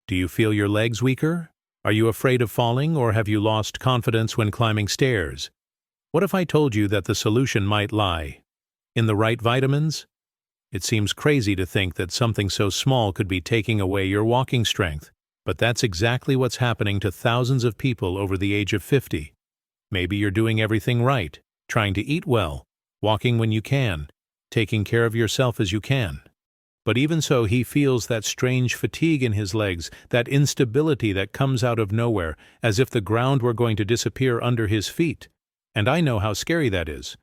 Do you feel your legs weaker? Are you afraid of falling, or have you lost confidence when climbing stairs? What if I told you that the solution might lie in the right vitamins? It seems crazy to think that something so small could be taking away your walking strength, but that's exactly what's happening to thousands of people over the age of 50. Maybe you're doing everything right, trying to eat well, walking when you can, taking care of yourself as you can. But even so, he feels that strange fatigue in his legs, that instability that comes out of nowhere, as if the ground were going to disappear under his feet. And I know how scary that is.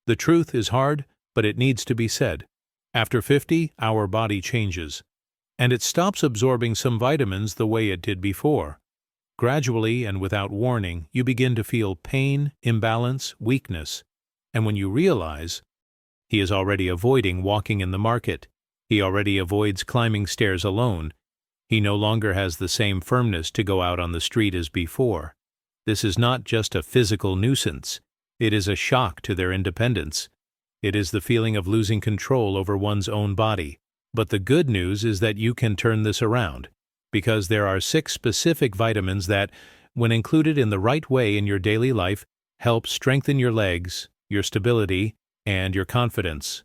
The truth is hard, but it needs to be said. After 50, our body changes, and it stops absorbing some vitamins the way it did before. Gradually and without warning, you begin to feel pain, imbalance, weakness, and when you realize, he is already avoiding walking in the market. He already avoids climbing stairs alone. He no longer has the same firmness to go out on the street as before. This is not just a physical nuisance. It is a shock to their independence. It is the feeling of losing control over one's own body. But the good news is that you can turn this around, because there are 6 specific vitamins that, when included in the right way in your daily life, help strengthen your legs, your stability, and your confidence.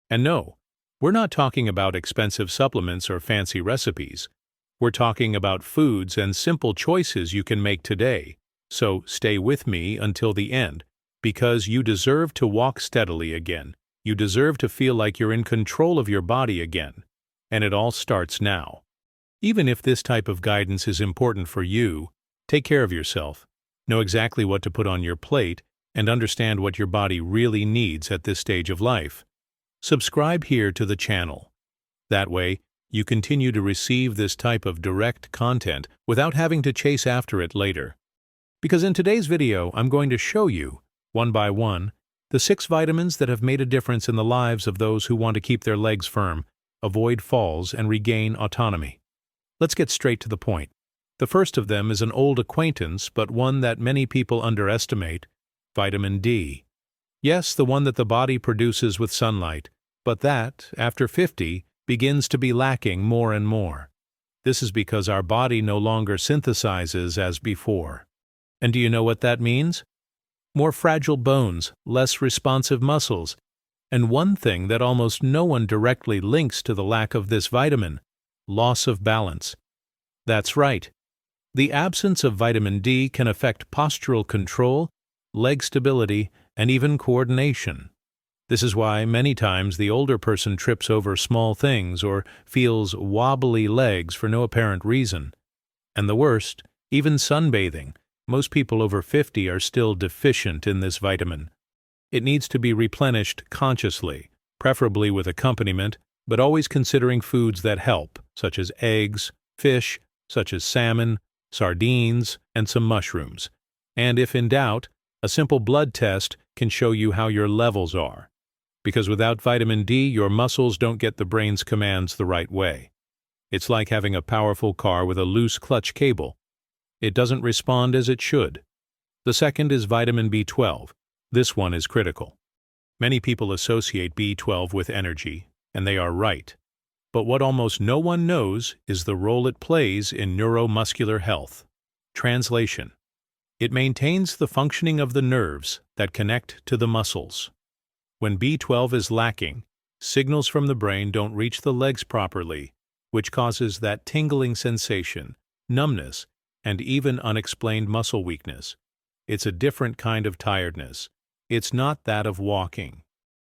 And no, we're not talking about expensive supplements or fancy recipes. We're talking about foods and simple choices you can make today. So stay with me until the end, because you deserve to walk steadily again. You deserve to feel like you're in control of your body again. And it all starts now. Even if this type of guidance is important for you, take care of yourself, know exactly what to put on your plate, and understand what your body really needs at this stage of life. Subscribe here to the channel. That way, you continue to receive this type of direct content without having to chase after it later. Because in today's video, I'm going to show you, one by one, the 6 vitamins that have made a difference in the lives of those who want to keep their legs firm, avoid falls, and regain autonomy. Let's get straight to the point. The first of them is an old acquaintance, but one that many people underestimate: vitamin D. Yes, the one that the body produces with sunlight, but that, after 50, begins to be lacking more and more. This is because our body no longer synthesizes as before. And do you know what that means? More fragile bones, less responsive muscles, and one thing that almost no one directly links to the lack of this vitamin: loss of balance. That's right. The absence of vitamin D can affect postural control, leg stability, and even coordination. This is why many times the older person trips over small things or feels wobbly legs for no apparent reason. And the worst, even sunbathing. Most people over 50 are still deficient in this vitamin. It needs to be replenished consciously, preferably with accompaniment, but always considering foods that help, such as eggs, fish, such as salmon, sardines, and some mushrooms. And if in doubt, a simple blood test can show you how your levels are. Because without vitamin D, your muscles don't get the brain's commands the right way. It's like having a powerful car with a loose clutch cable. It doesn't respond as it should. The second is vitamin B12. This one is critical. Many people associate B12 with energy, and they are right. But what almost no one knows is the role it plays in neuromuscular health. Translation: it maintains the functioning of the nerves that connect to the muscles. When B12 is lacking, signals from the brain don't reach the legs properly, which causes that tingling sensation, numbness, and even unexplained muscle weakness. It's a different kind of tiredness. It's not that of walking.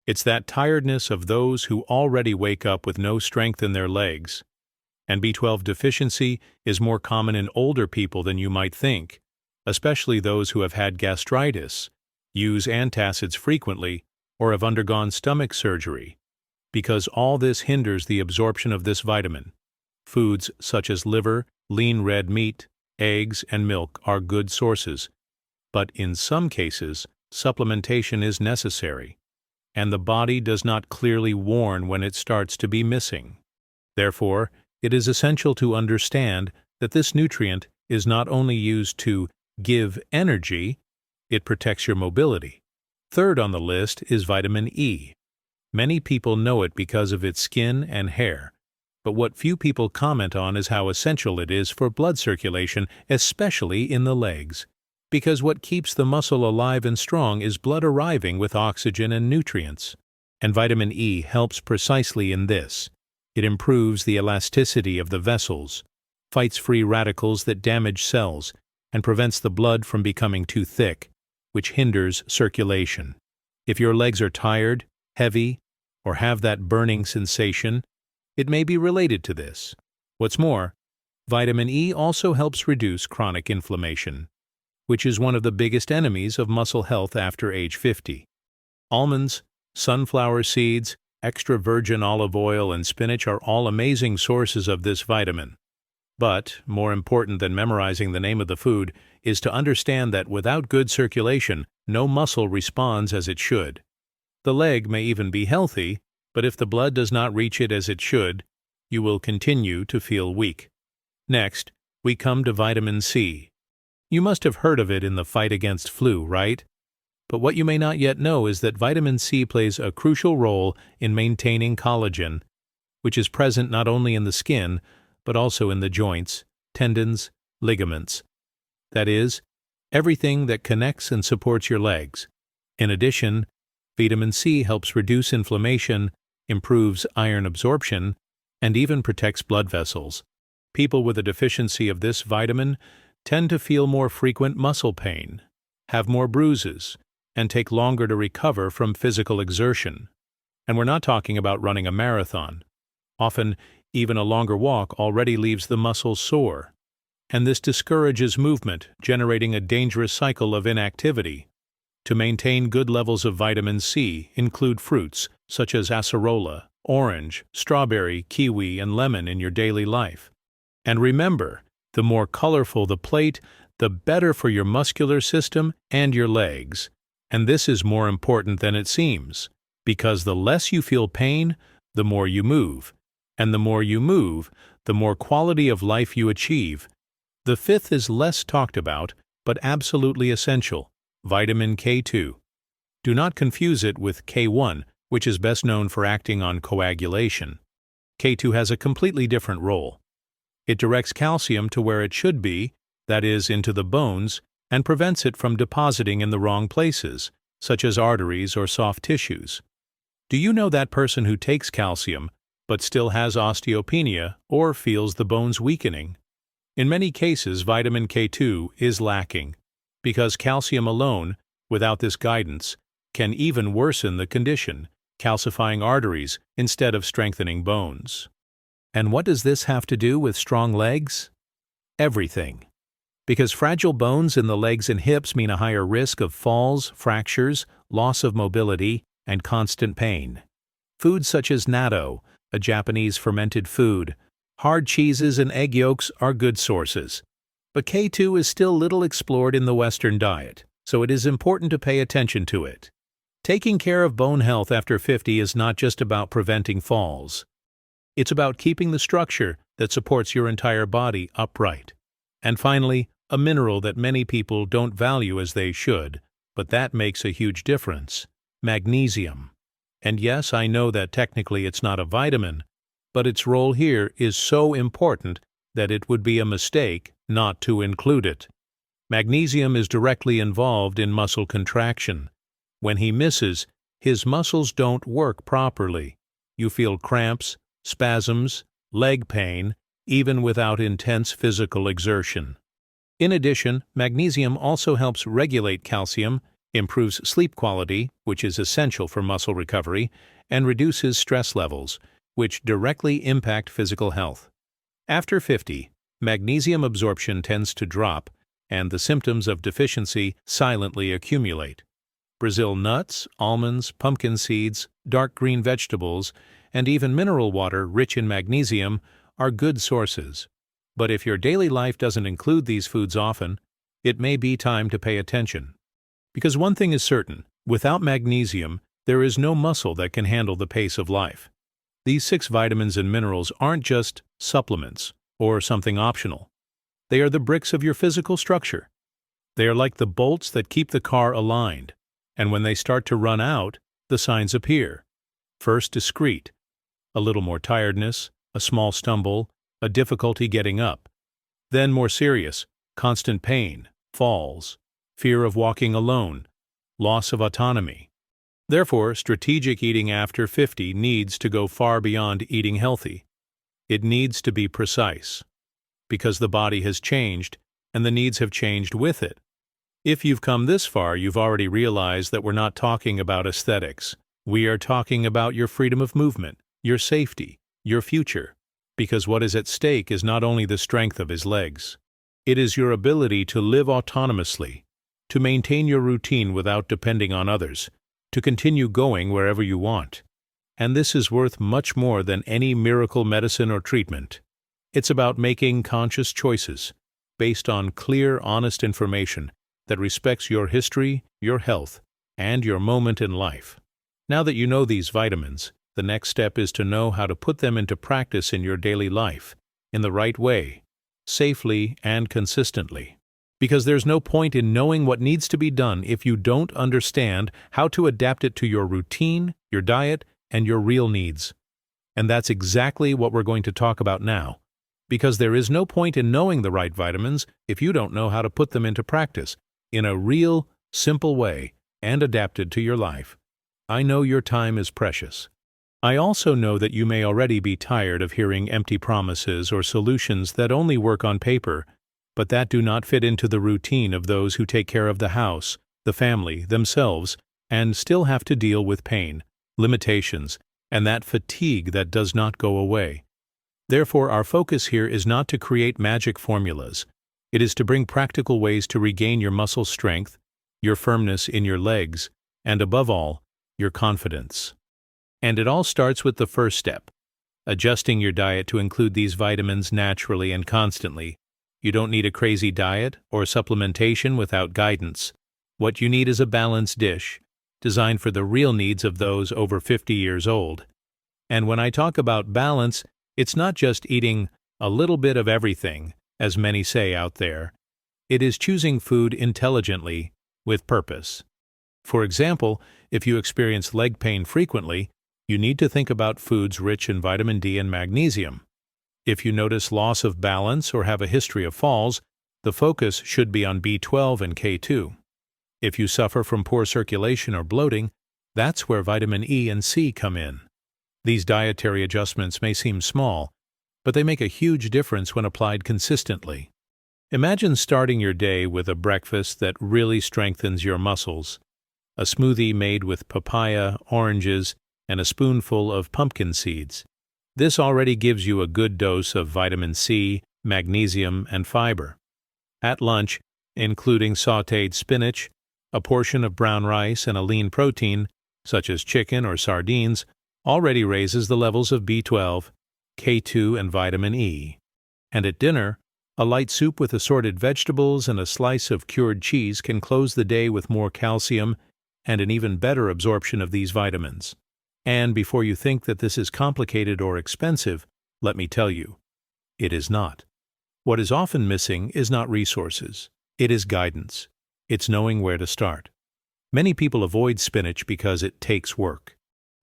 It's that tiredness of those who already wake up with no strength in their legs. And B12 deficiency is more common in older people than you might think, especially those who have had gastritis, use antacids frequently, or have undergone stomach surgery, because all this hinders the absorption of this vitamin. Foods such as liver, lean red meat, eggs, and milk are good sources, but in some cases, supplementation is necessary, and the body does not clearly warn when it starts to be missing. Therefore, it is essential to understand that this nutrient is not only used to give energy, it protects your mobility. Third on the list is vitamin E. Many people know it because of its skin and hair, But what few people comment on is how essential it is for blood circulation, especially in the legs. Because what keeps the muscle alive and strong is blood arriving with oxygen and nutrients. And vitamin E helps precisely in this. It improves the elasticity of the vessels, fights free radicals that damage cells, and prevents the blood from becoming too thick, which hinders circulation. If your legs are tired, heavy, or have that burning sensation, it may be related to this. What's more, vitamin E also helps reduce chronic inflammation, which is one of the biggest enemies of muscle health after age 50. Almonds, sunflower seeds, extra virgin olive oil, and spinach are all amazing sources of this vitamin. But, more important than memorizing the name of the food, is to understand that without good circulation, no muscle responds as it should. The leg may even be healthy, but if the blood does not reach it as it should, you will continue to feel weak. Next, we come to vitamin C. You must have heard of it in the fight against flu, right? But what you may not yet know is that vitamin C plays a crucial role in maintaining collagen, which is present not only in the skin, but also in the joints, tendons, ligaments. That is, everything that connects and supports your legs. In addition, vitamin C helps reduce inflammation, improves iron absorption, and even protects blood vessels. People with a deficiency of this vitamin tend to feel more frequent muscle pain, have more bruises, and take longer to recover from physical exertion. And we're not talking about running a marathon. Often, even a longer walk already leaves the muscles sore. And this discourages movement, generating a dangerous cycle of inactivity. To maintain good levels of vitamin C, include fruits such as acerola, orange, strawberry, kiwi, and lemon in your daily life. And remember, the more colorful the plate, the better for your muscular system and your legs. And this is more important than it seems, because the less you feel pain, the more you move. And the more you move, the more quality of life you achieve. The fifth is less talked about, but absolutely essential: vitamin K2. Do not confuse it with K1, which is best known for acting on coagulation. K2 has a completely different role. It directs calcium to where it should be, that is, into the bones, and prevents it from depositing in the wrong places, such as arteries or soft tissues. Do you know that person who takes calcium, but still has osteopenia or feels the bones weakening? In many cases, vitamin K2 is lacking, because calcium alone, without this guidance, can even worsen the condition, calcifying arteries instead of strengthening bones. And what does this have to do with strong legs? Everything. Because fragile bones in the legs and hips mean a higher risk of falls, fractures, loss of mobility, and constant pain. Foods such as natto, a Japanese fermented food, hard cheeses, and egg yolks are good sources. But K2 is still little explored in the Western diet, so it is important to pay attention to it. Taking care of bone health after 50 is not just about preventing falls. It's about keeping the structure that supports your entire body upright. And finally, a mineral that many people don't value as they should, but that makes a huge difference: magnesium. And yes, I know that technically it's not a vitamin, but its role here is so important that it would be a mistake not to include it. Magnesium is directly involved in muscle contraction. When he misses, his muscles don't work properly. You feel cramps, spasms, leg pain, even without intense physical exertion. In addition, magnesium also helps regulate calcium, improves sleep quality, which is essential for muscle recovery, and reduces stress levels, which directly impact physical health. After 50, magnesium absorption tends to drop, and the symptoms of deficiency silently accumulate. Brazil nuts, almonds, pumpkin seeds, dark green vegetables, and even mineral water rich in magnesium are good sources. But if your daily life doesn't include these foods often, it may be time to pay attention. Because one thing is certain: without magnesium, there is no muscle that can handle the pace of life. These 6 vitamins and minerals aren't just supplements or something optional. They are the bricks of your physical structure. They are like the bolts that keep the car aligned, and when they start to run out, the signs appear. First, discreet: a little more tiredness, a small stumble, a difficulty getting up. Then more serious, constant pain, falls, fear of walking alone, loss of autonomy. Therefore, strategic eating after 50 needs to go far beyond eating healthy. It needs to be precise, because the body has changed and the needs have changed with it. If you've come this far, you've already realized that we're not talking about aesthetics. We are talking about your freedom of movement, your safety, your future, because what is at stake is not only the strength of his legs. It is your ability to live autonomously, to maintain your routine without depending on others, to continue going wherever you want. And this is worth much more than any miracle medicine or treatment. It's about making conscious choices based on clear, honest information that respects your history, your health, and your moment in life. Now that you know these vitamins, the next step is to know how to put them into practice in your daily life, in the right way, safely and consistently. Because there's no point in knowing what needs to be done if you don't understand how to adapt it to your routine, your diet, and your real needs. And that's exactly what we're going to talk about now. Because there is no point in knowing the right vitamins if you don't know how to put them into practice in a real, simple way and adapted to your life. I know your time is precious. I also know that you may already be tired of hearing empty promises or solutions that only work on paper, but that do not fit into the routine of those who take care of the house, the family, themselves, and still have to deal with pain, limitations, and that fatigue that does not go away. Therefore, our focus here is not to create magic formulas. It is to bring practical ways to regain your muscle strength, your firmness in your legs, and above all, your confidence. And it all starts with the first step, adjusting your diet to include these vitamins naturally and constantly. You don't need a crazy diet or supplementation without guidance. What you need is a balanced dish, designed for the real needs of those over 50 years old. And when I talk about balance, it's not just eating a little bit of everything, as many say out there. It is choosing food intelligently, with purpose. For example, if you experience leg pain frequently, you need to think about foods rich in vitamin D and magnesium. If you notice loss of balance or have a history of falls, the focus should be on B12 and K2. If you suffer from poor circulation or bloating, that's where vitamin E and C come in. These dietary adjustments may seem small, but they make a huge difference when applied consistently. Imagine starting your day with a breakfast that really strengthens your muscles. A smoothie made with papaya, oranges, and a spoonful of pumpkin seeds. This already gives you a good dose of vitamin C, magnesium, and fiber. At lunch, including sautéed spinach, a portion of brown rice, and a lean protein, such as chicken or sardines, already raises the levels of B12, K2, and vitamin E. And at dinner, a light soup with assorted vegetables and a slice of cured cheese can close the day with more calcium and an even better absorption of these vitamins. And before you think that this is complicated or expensive, let me tell you, it is not. What is often missing is not resources. It is guidance. It's knowing where to start. Many people avoid spinach because it takes work.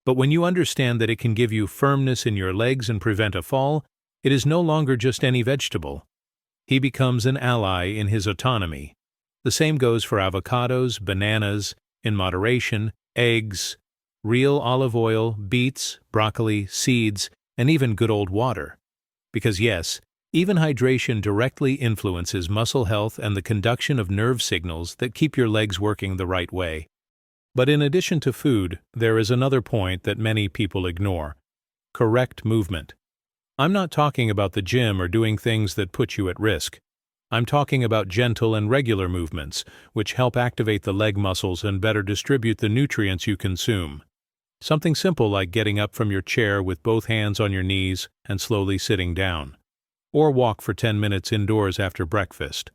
But when you understand that it can give you firmness in your legs and prevent a fall, it is no longer just any vegetable. He becomes an ally in his autonomy. The same goes for avocados, bananas, in moderation, eggs, real olive oil, beets, broccoli, seeds, and even good old water. Because yes, even hydration directly influences muscle health and the conduction of nerve signals that keep your legs working the right way. But in addition to food, there is another point that many people ignore: correct movement. I'm not talking about the gym or doing things that put you at risk. I'm talking about gentle and regular movements, which help activate the leg muscles and better distribute the nutrients you consume. Something simple like getting up from your chair with both hands on your knees and slowly sitting down. Or walk for 10 minutes indoors after breakfast.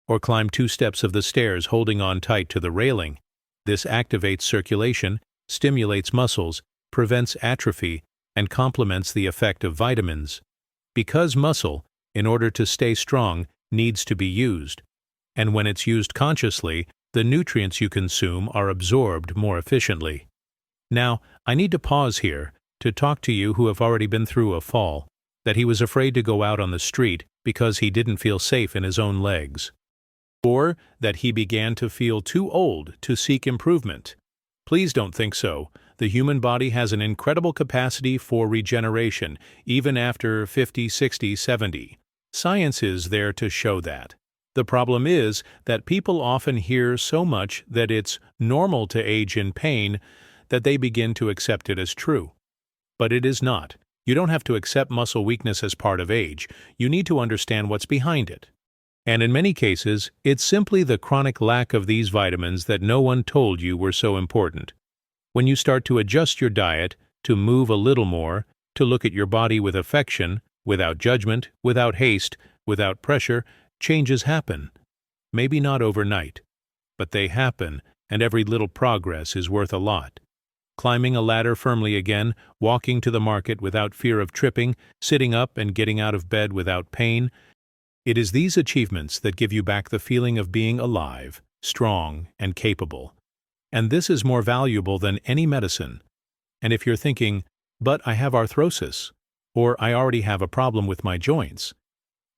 Or climb 2 steps of the stairs holding on tight to the railing. This activates circulation, stimulates muscles, prevents atrophy, and complements the effect of vitamins. Because muscle, in order to stay strong, needs to be used. And when it's used consciously, the nutrients you consume are absorbed more efficiently. Now, I need to pause here to talk to you who have already been through a fall, that he was afraid to go out on the street because he didn't feel safe in his own legs, or that he began to feel too old to seek improvement. Please don't think so. The human body has an incredible capacity for regeneration, even after 50, 60, 70. Science is there to show that. The problem is that people often hear so much that it's normal to age in pain that they begin to accept it as true. But it is not. You don't have to accept muscle weakness as part of age. You need to understand what's behind it. And in many cases, it's simply the chronic lack of these vitamins that no one told you were so important. When you start to adjust your diet, to move a little more, to look at your body with affection, without judgment, without haste, without pressure, changes happen. Maybe not overnight, but they happen, and every little progress is worth a lot. Climbing a ladder firmly again, walking to the market without fear of tripping, sitting up and getting out of bed without pain. It is these achievements that give you back the feeling of being alive, strong, and capable. And this is more valuable than any medicine. And if you're thinking, but I have arthrosis, or I already have a problem with my joints,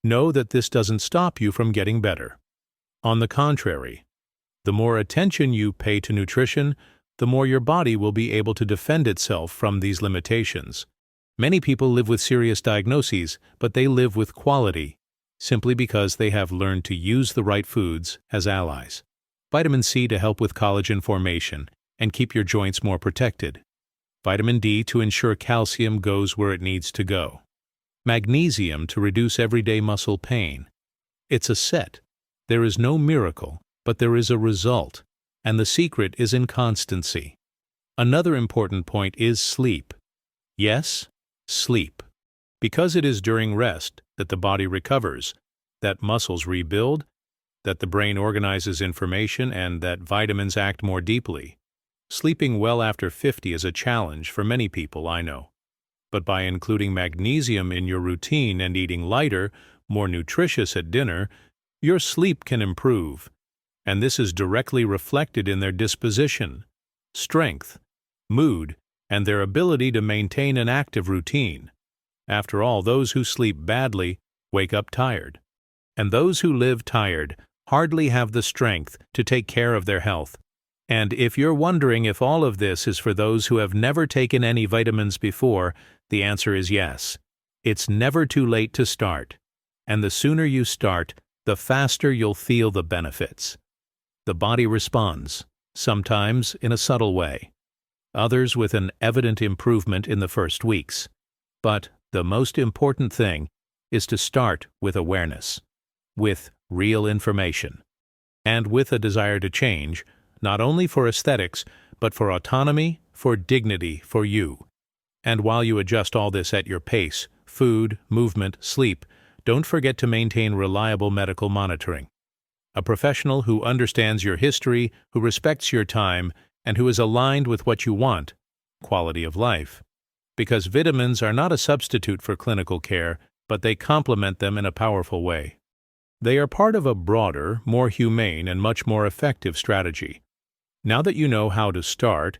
know that this doesn't stop you from getting better. On the contrary, the more attention you pay to nutrition, the more your body will be able to defend itself from these limitations. Many people live with serious diagnoses, but they live with quality, simply because they have learned to use the right foods as allies. Vitamin C to help with collagen formation and keep your joints more protected. Vitamin D to ensure calcium goes where it needs to go. Magnesium to reduce everyday muscle pain. It's a set. There is no miracle, but there is a result, and the secret is in constancy. Another important point is sleep. Yes, sleep. Because it is during rest that the body recovers, that muscles rebuild, that the brain organizes information, and that vitamins act more deeply. Sleeping well after 50 is a challenge for many people, I know. But by including magnesium in your routine and eating lighter, more nutritious at dinner, your sleep can improve. And this is directly reflected in their disposition, strength, mood, and their ability to maintain an active routine. After all, those who sleep badly wake up tired. And those who live tired hardly have the strength to take care of their health. And if you're wondering if all of this is for those who have never taken any vitamins before, the answer is yes. It's never too late to start. And the sooner you start, the faster you'll feel the benefits. The body responds, sometimes in a subtle way, others with an evident improvement in the first weeks. But the most important thing is to start with awareness, with real information, and with a desire to change, not only for aesthetics, but for autonomy, for dignity, for you. And while you adjust all this at your pace, food, movement, sleep, don't forget to maintain reliable medical monitoring. A professional who understands your history, who respects your time, and who is aligned with what you want, quality of life. Because vitamins are not a substitute for clinical care, but they complement them in a powerful way. They are part of a broader, more humane, and much more effective strategy. Now that you know how to start,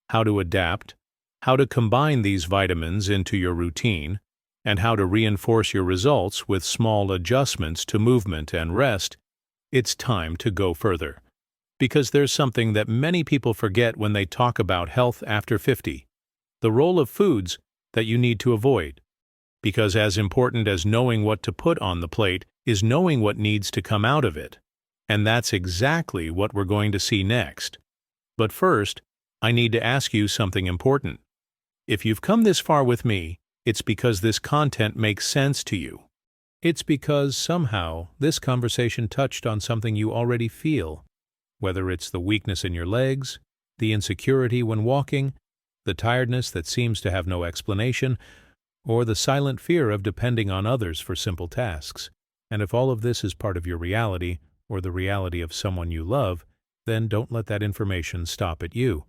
how to adapt, how to combine these vitamins into your routine, and how to reinforce your results with small adjustments to movement and rest, it's time to go further. Because there's something that many people forget when they talk about health after 50. The role of foods that you need to avoid. Because as important as knowing what to put on the plate is knowing what needs to come out of it. And that's exactly what we're going to see next. But first, I need to ask you something important. If you've come this far with me, it's because this content makes sense to you. It's because somehow this conversation touched on something you already feel, whether it's the weakness in your legs, the insecurity when walking, the tiredness that seems to have no explanation, or the silent fear of depending on others for simple tasks. And if all of this is part of your reality, or the reality of someone you love, then don't let that information stop at you.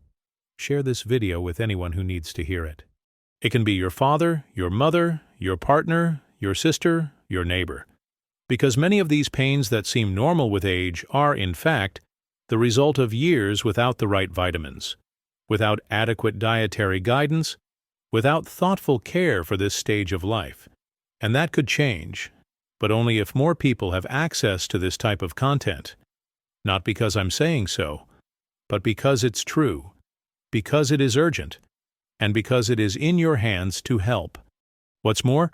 Share this video with anyone who needs to hear it. It can be your father, your mother, your partner, your sister, your neighbor. Because many of these pains that seem normal with age are, in fact, the result of years without the right vitamins, without adequate dietary guidance, without thoughtful care for this stage of life. And that could change, but only if more people have access to this type of content. Not because I'm saying so, but because it's true, because it is urgent, and because it is in your hands to help. What's more,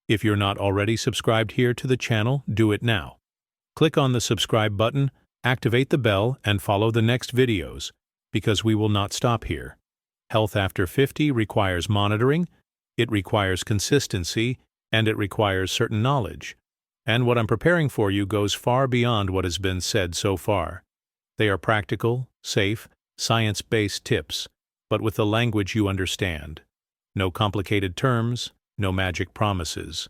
if you're not already subscribed here to the channel, do it now. Click on the subscribe button, activate the bell, and follow the next videos, because we will not stop here. Health after 50 requires monitoring, it requires consistency, and it requires certain knowledge. And what I'm preparing for you goes far beyond what has been said so far. They are practical, safe, science-based tips, but with the language you understand. No complicated terms, no magic promises.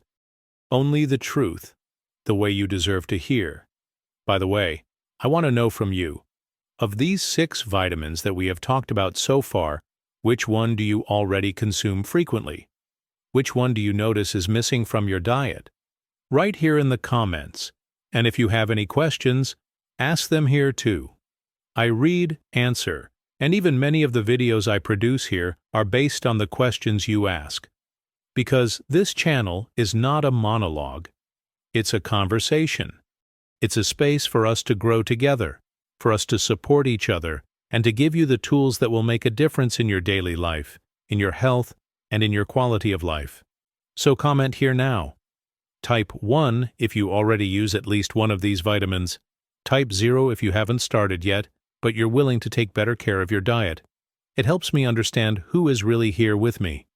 Only the truth, the way you deserve to hear. By the way, I want to know from you, of these 6 vitamins that we have talked about so far, which one do you already consume frequently? Which one do you notice is missing from your diet? Write here in the comments, and if you have any questions, ask them here too. I read, answer, and even many of the videos I produce here are based on the questions you ask. Because this channel is not a monologue. It's a conversation. It's a space for us to grow together, for us to support each other, and to give you the tools that will make a difference in your daily life, in your health, and in your quality of life. So comment here now. Type 1 if you already use at least one of these vitamins. Type 0 if you haven't started yet, but you're willing to take better care of your diet. It helps me understand who is really here with me.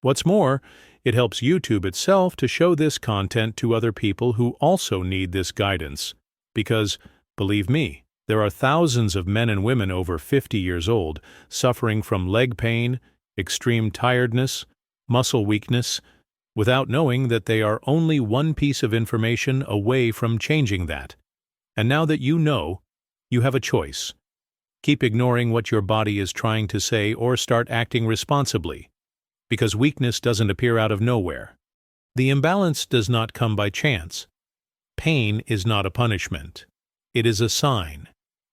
What's more, it helps YouTube itself to show this content to other people who also need this guidance. Because, believe me, there are thousands of men and women over 50 years old suffering from leg pain, extreme tiredness, muscle weakness, without knowing that they are only one piece of information away from changing that. And now that you know, you have a choice. Keep ignoring what your body is trying to say or start acting responsibly. Because weakness doesn't appear out of nowhere. The imbalance does not come by chance. Pain is not a punishment. It is a sign.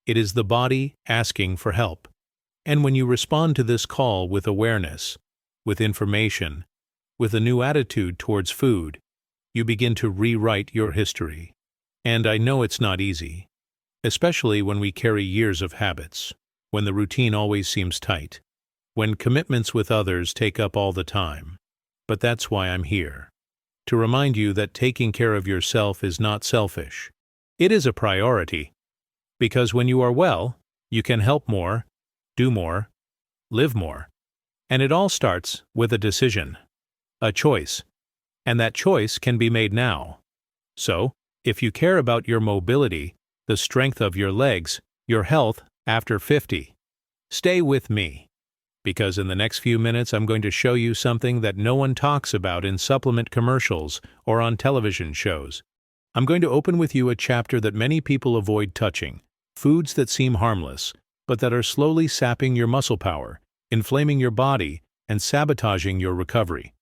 It is the body asking for help. And when you respond to this call with awareness, with information, with a new attitude towards food, you begin to rewrite your history. And I know it's not easy, especially when we carry years of habits, when the routine always seems tight, when commitments with others take up all the time. But that's why I'm here, to remind you that taking care of yourself is not selfish. It is a priority, because when you are well, you can help more, do more, live more. And it all starts with a decision, a choice, and that choice can be made now. So, if you care about your mobility, the strength of your legs, your health after 50, stay with me. Because in the next few minutes I'm going to show you something that no one talks about in supplement commercials or on television shows. I'm going to open with you a chapter that many people avoid touching, foods that seem harmless, but that are slowly sapping your muscle power, inflaming your body, and sabotaging your recovery.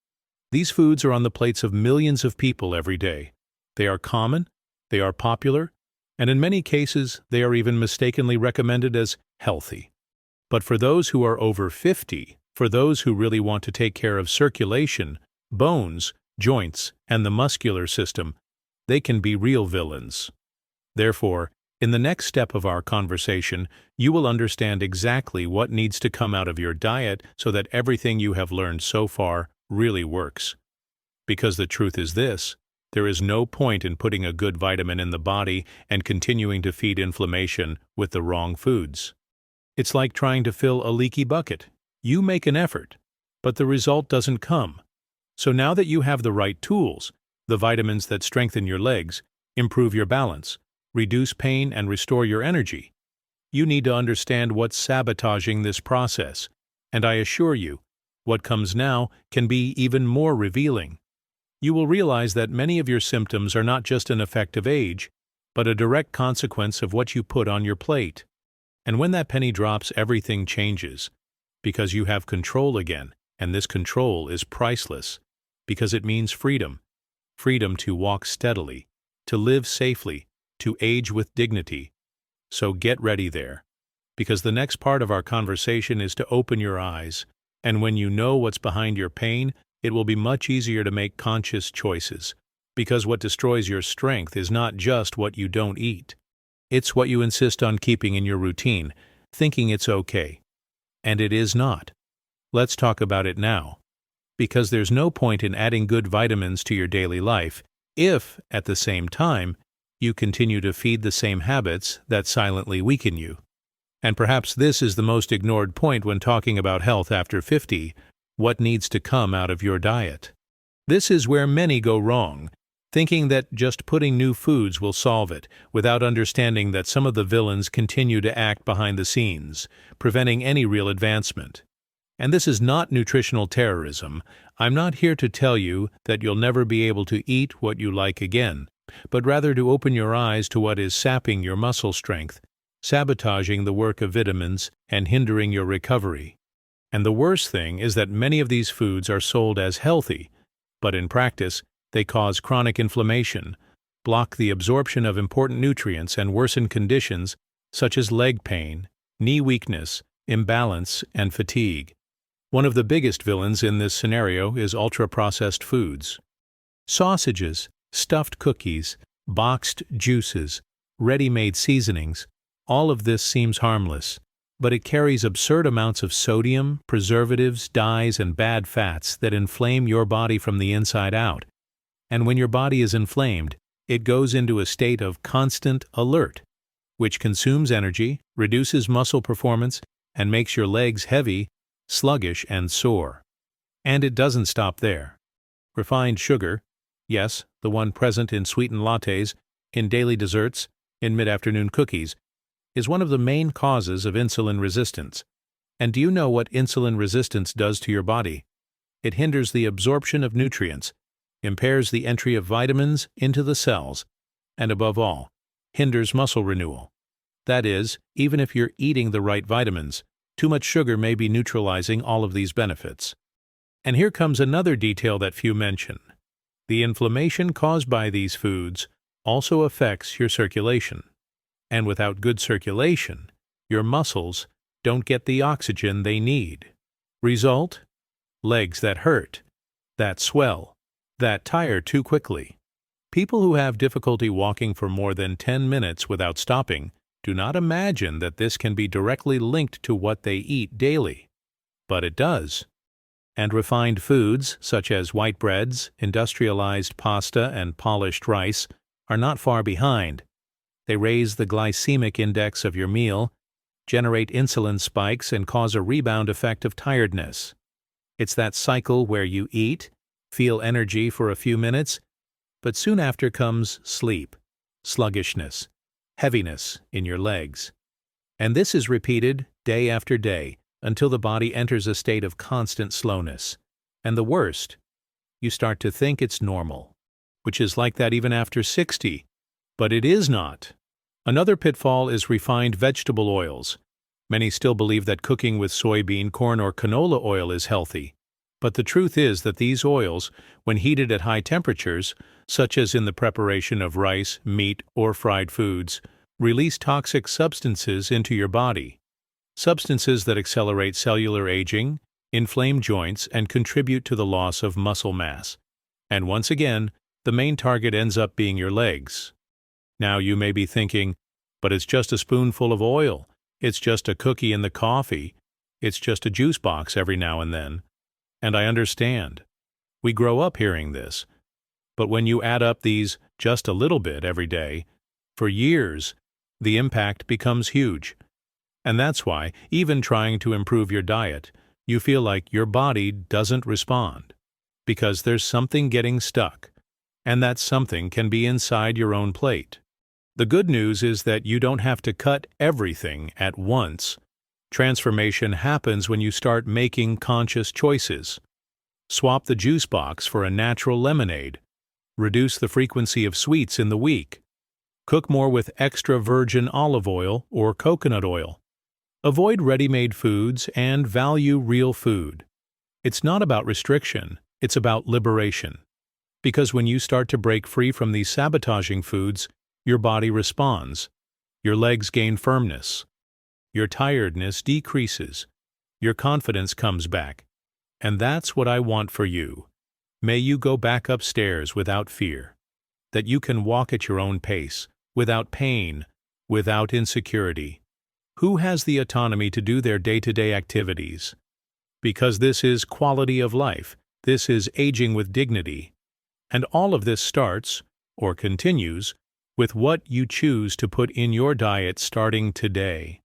These foods are on the plates of millions of people every day. They are common, they are popular, and in many cases they are even mistakenly recommended as healthy. But for those who are over 50, for those who really want to take care of circulation, bones, joints, and the muscular system, they can be real villains. Therefore, in the next step of our conversation, you will understand exactly what needs to come out of your diet so that everything you have learned so far really works. Because the truth is this, there is no point in putting a good vitamin in the body and continuing to feed inflammation with the wrong foods. It's like trying to fill a leaky bucket. You make an effort, but the result doesn't come. So now that you have the right tools, the vitamins that strengthen your legs, improve your balance, reduce pain, and restore your energy, you need to understand what's sabotaging this process. And I assure you, what comes now can be even more revealing. You will realize that many of your symptoms are not just an effect of age, but a direct consequence of what you put on your plate. And when that penny drops, everything changes, because you have control again, and this control is priceless, because it means freedom. Freedom to walk steadily, to live safely, to age with dignity. So get ready there, because the next part of our conversation is to open your eyes, and when you know what's behind your pain, it will be much easier to make conscious choices, because what destroys your strength is not just what you don't eat. It's what you insist on keeping in your routine, thinking it's okay. And it is not. Let's talk about it now. Because there's no point in adding good vitamins to your daily life if, at the same time, you continue to feed the same habits that silently weaken you. And perhaps this is the most ignored point when talking about health after 50, what needs to come out of your diet. This is where many go wrong, thinking that just putting new foods will solve it, without understanding that some of the villains continue to act behind the scenes, preventing any real advancement. And this is not nutritional terrorism. I'm not here to tell you that you'll never be able to eat what you like again, but rather to open your eyes to what is sapping your muscle strength, sabotaging the work of vitamins, and hindering your recovery. And the worst thing is that many of these foods are sold as healthy, but in practice, they cause chronic inflammation, block the absorption of important nutrients, and worsen conditions such as leg pain, knee weakness, imbalance, and fatigue. One of the biggest villains in this scenario is ultra-processed foods. Sausages, stuffed cookies, boxed juices, ready-made seasonings, all of this seems harmless, but it carries absurd amounts of sodium, preservatives, dyes, and bad fats that inflame your body from the inside out. And when your body is inflamed, it goes into a state of constant alert, which consumes energy, reduces muscle performance, and makes your legs heavy, sluggish, and sore. And it doesn't stop there. Refined sugar, yes, the one present in sweetened lattes, in daily desserts, in mid-afternoon cookies, is one of the main causes of insulin resistance. And do you know what insulin resistance does to your body? It hinders the absorption of nutrients, impairs the entry of vitamins into the cells, and above all, hinders muscle renewal. That is, even if you're eating the right vitamins, too much sugar may be neutralizing all of these benefits. And here comes another detail that few mention. The inflammation caused by these foods also affects your circulation. And without good circulation, your muscles don't get the oxygen they need. Result? Legs that hurt, that swell, that tire too quickly. People who have difficulty walking for more than 10 minutes without stopping do not imagine that this can be directly linked to what they eat daily. But it does. And refined foods, such as white breads, industrialized pasta, and polished rice, are not far behind. They raise the glycemic index of your meal, generate insulin spikes, and cause a rebound effect of tiredness. It's that cycle where you eat, feel energy for a few minutes, but soon after comes sleep, sluggishness, heaviness in your legs. And this is repeated day after day until the body enters a state of constant slowness. And the worst, you start to think it's normal, which is like that even after 60. But it is not. Another pitfall is refined vegetable oils. Many still believe that cooking with soybean, corn, or canola oil is healthy. But the truth is that these oils, when heated at high temperatures, such as in the preparation of rice, meat, or fried foods, release toxic substances into your body. Substances that accelerate cellular aging, inflame joints, and contribute to the loss of muscle mass. And once again, the main target ends up being your legs. Now you may be thinking, but it's just a spoonful of oil. It's just a cookie in the coffee. It's just a juice box every now and then. And I understand. We grow up hearing this. But when you add up these just a little bit every day, for years, the impact becomes huge. And that's why, even trying to improve your diet, you feel like your body doesn't respond. Because there's something getting stuck. And that something can be inside your own plate. The good news is that you don't have to cut everything at once. Transformation happens when you start making conscious choices. Swap the juice box for a natural lemonade. Reduce the frequency of sweets in the week. Cook more with extra virgin olive oil or coconut oil. Avoid ready-made foods and value real food. It's not about restriction, it's about liberation. Because when you start to break free from these sabotaging foods, your body responds. Your legs gain firmness. Your tiredness decreases. Your confidence comes back. And that's what I want for you. May you go back upstairs without fear, that you can walk at your own pace, without pain, without insecurity. Who has the autonomy to do their day-to-day activities? Because this is quality of life, this is aging with dignity. And all of this starts, or continues, with what you choose to put in your diet starting today.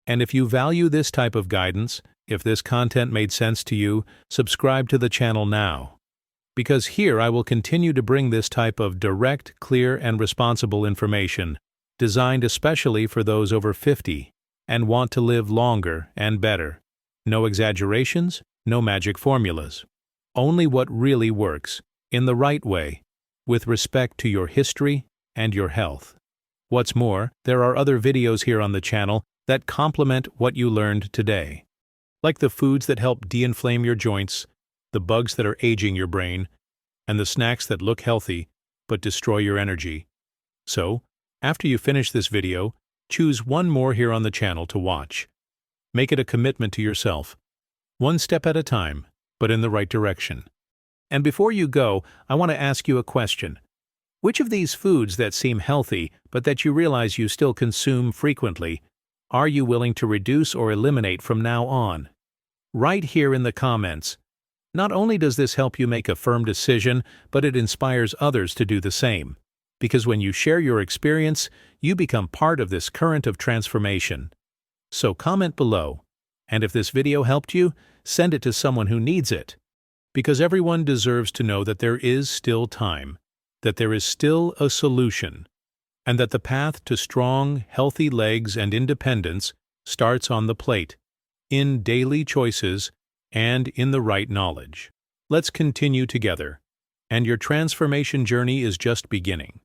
And if you value this type of guidance, if this content made sense to you, subscribe to the channel now. Because here I will continue to bring this type of direct, clear, and responsible information, designed especially for those over 50 and want to live longer and better. No exaggerations, no magic formulas. Only what really works, in the right way, with respect to your history and your health. What's more, there are other videos here on the channel that complement what you learned today. Like the foods that help de-inflame your joints, the bugs that are aging your brain, and the snacks that look healthy but destroy your energy. So, after you finish this video, choose one more here on the channel to watch. Make it a commitment to yourself, one step at a time, but in the right direction. And before you go, I want to ask you a question. Which of these foods that seem healthy but that you realize you still consume frequently are you willing to reduce or eliminate from now on? Right here in the comments. Not only does this help you make a firm decision, but it inspires others to do the same. Because when you share your experience, you become part of this current of transformation. So comment below, and if this video helped you, send it to someone who needs it. Because everyone deserves to know that there is still time, that there is still a solution, and that the path to strong, healthy legs and independence starts on the plate, in daily choices, and in the right knowledge. Let's continue together, and your transformation journey is just beginning.